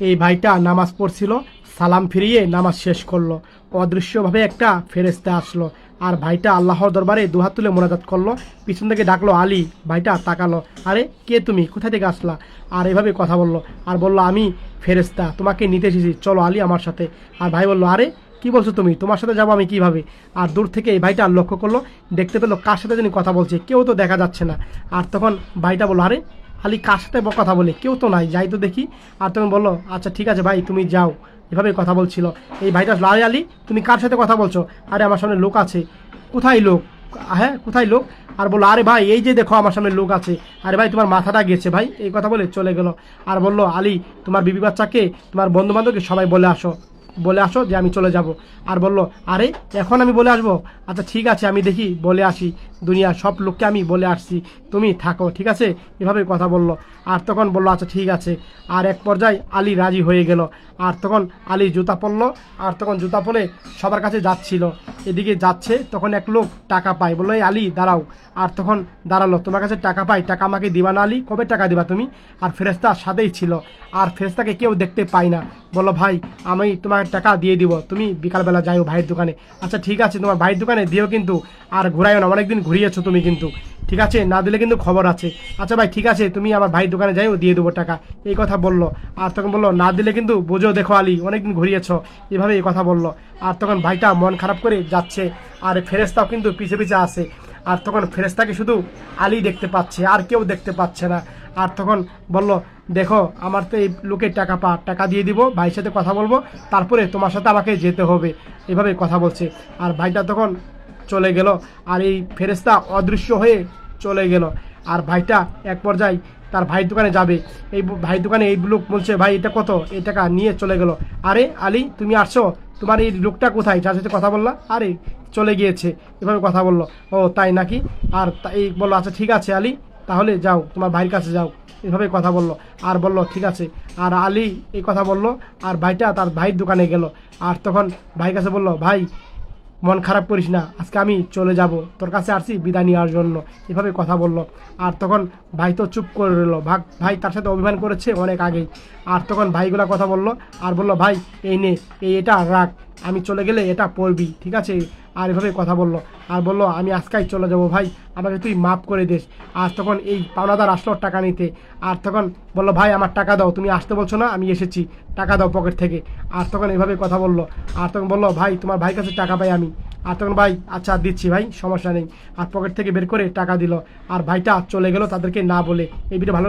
এই ভাইটা নামাজ পড়ছিল, সালাম ফিরিয়ে নামাজ শেষ করলো। অদৃশ্যভাবে একটা ফেরেশতা আসলো আর ভাইটা আল্লাহর দরবারে দুহাত তুলে মোনাজাত করলো। পিছন থেকে ডাকলো আলী। ভাইটা তাকালো, আরে কে তুমি, কোথা থেকে আসলা? আর এভাবে কথা বললো আর বললো আমি ফেরেশতা, তোমাকে নিতে এসেছি, চলো আলী আমার সাথে। আর ভাই বললো আরে কি বলছো তুমি, তোমার সাথে যাবো আমি কিভাবে? আর দূর থেকে এই ভাইটা লক্ষ্য করলো, দেখতে পেলো কার সাথে যিনি কথা বলছে, কেউ তো দেখা যাচ্ছে না। আর তখন ভাইটা বললো আরে আলী কার সাথে কথা বলে, কেউ তো নাই, যাই তো দেখি। আর তখন বললো আচ্ছা ঠিক আছে ভাই তুমি যাও, এভাবে কথা বলছিল। এই ভাইটা আরে আলী তুমি কার সাথে কথা বলছো? আরে আমার সামনে লোক আছে। কোথায় লোক? হ্যাঁ কোথায় লোক? আর বললো আরে ভাই এই যে দেখো আমার সামনে লোক আছে। আরে ভাই তোমার মাথাটা গেছে ভাই, এই কথা বলে চলে গেল। আর বললো আলী তোমার বিবি বাচ্চাকে, তোমার বন্ধু বান্ধবকে সবাই বলে আসো যে আমি চলে যাব। আর বলল আরে এখন আমি বলে আসবো? আচ্ছা ঠিক আছে আমি দেখি বলে আসি, দুনিয়ার সব লোককে আমি বলে আসছি, তুমি থাকো ঠিক আছে, এভাবে কথা বলল। আর তখন বলল আচ্ছা ঠিক আছে। আর এক পর্যায়ে আলী রাজি হয়ে গেল। আর তখন আলী জুতা পরলো। আর তখন জুতা পরে সবার কাছে যাচ্ছিল, এদিকে যাচ্ছে তখন এক লোক টাকা পায়, বললো এই আলী দাঁড়াও। আর তখন দাঁড়ালো, তোমার কাছে টাকা পাই, টাকা আমাকে দিবা না আলী? কবে টাকা দিবা তুমি? আর ফেরেশতা সাথেই ছিল। আর ফেরেশতাকে কেউ দেখতে পায় না। বললো ভাই আমি তোমার টাকা দিয়ে দিব, তুমি বিকালবেলা যাইও ভাইয়ের দোকানে। আচ্ছা ঠিক আছে তোমার ভাইয়ের দোকানে দিও কিন্তু, আর ঘুরাইও না, অনেকদিন ঘুরিয়েছো তুমি কিন্তু, ঠিক আছে না দিলে কিন্তু খবর আছে। আচ্ছা ভাই ঠিক আছে তুমি আমার ভাইয়ের দোকানে যাইও, দিয়ে দেবো টাকা, এই কথা বললো। আর তখন বললো না দিলে কিন্তু বুঝো, দেখো আলী অনেকদিন ঘুরিয়েছ, এভাবে এই কথা বললো। আর তখন ভাইটা মন খারাপ করে যাচ্ছে, আর ফেরেশতাও কিন্তু পিছে পিছে আসে। আর তখন ফেরেশতাকে শুধু আলী দেখতে পাচ্ছে, আর কেউ দেখতে পাচ্ছে না। আর তখন বলল দেখো আমার তো এই লোকের টাকা দিয়ে দিব, ভাইয়ের সাথে কথা বলবো, তারপরে তোমার সাথে আমাকে যেতে হবে, এভাবে কথা বলছে। আর ভাইটা তখন চলে গেল। আর এই ফেরেশতা অদৃশ্য হয়ে চলে গেল। আর ভাইটা এক পর্যায়ে তার ভাইয়ের দোকানে যাবে, এই ভাইয়ের দোকানে এই লোক বলছে ভাই এটা কত, এই টাকা নিয়ে চলে গেল। আরে আলী তুমি আসছো, তোমার এই লোকটা কোথায় যার সাথে কথা বললা? আরে চলে গিয়েছে, এভাবে কথা বললো। ও তাই নাকি? আর এই বললো আচ্ছা ঠিক আছে আলী তাহলে যাও তোমার ভাইয়ের কাছে যাও, এভাবে কথা বললো। আর বললো ঠিক আছে। আর আলী এই কথা বললো। আর ভাইটা তার ভাইয়ের দোকানে গেল। আর তখন ভাইয়ের কাছে বললো ভাই মন খারাপ করিস না, আজকে আমি চলে যাব, তোর কাছে আসছি বিদায় নেওয়ার জন্য, এভাবে কথা বলল। আর তখন ভাই তো চুপ করে রইল, ভাই তার সাথে অভিমান করেছে অনেক আগেই। আর তখন ভাইগুলা কথা বলল। আর বলল ভাই এই নে, এটা রাখ, আমি চলে গেলে এটা পড়বি ঠিক আছে। আর এভাবে কথা বলল। আর বলল আমি আজকাই চলে যাব ভাই, আমাকে তুই মাফ করে দিস। আর তখন এই পাওনাদার আসলো টাকা নিতে। আর তখন বলল ভাই আমার টাকা দাও, তুমি আসতে বলছো না, আমি এসেছি, টাকা দাও পকেট থেকে। আর তখন এভাবে কথা বলল। আর তখন বলল ভাই তোমার ভাইয়ের কাছে টাকা পাই আমি। আর তখন ভাই আচ্ছা দিচ্ছি ভাই, সমস্যা নেই। আর পকেট থেকে বের করে টাকা দিল। আর ভাইটা চলে গেল তাদেরকে না বলে। এই ভিডিও ভালো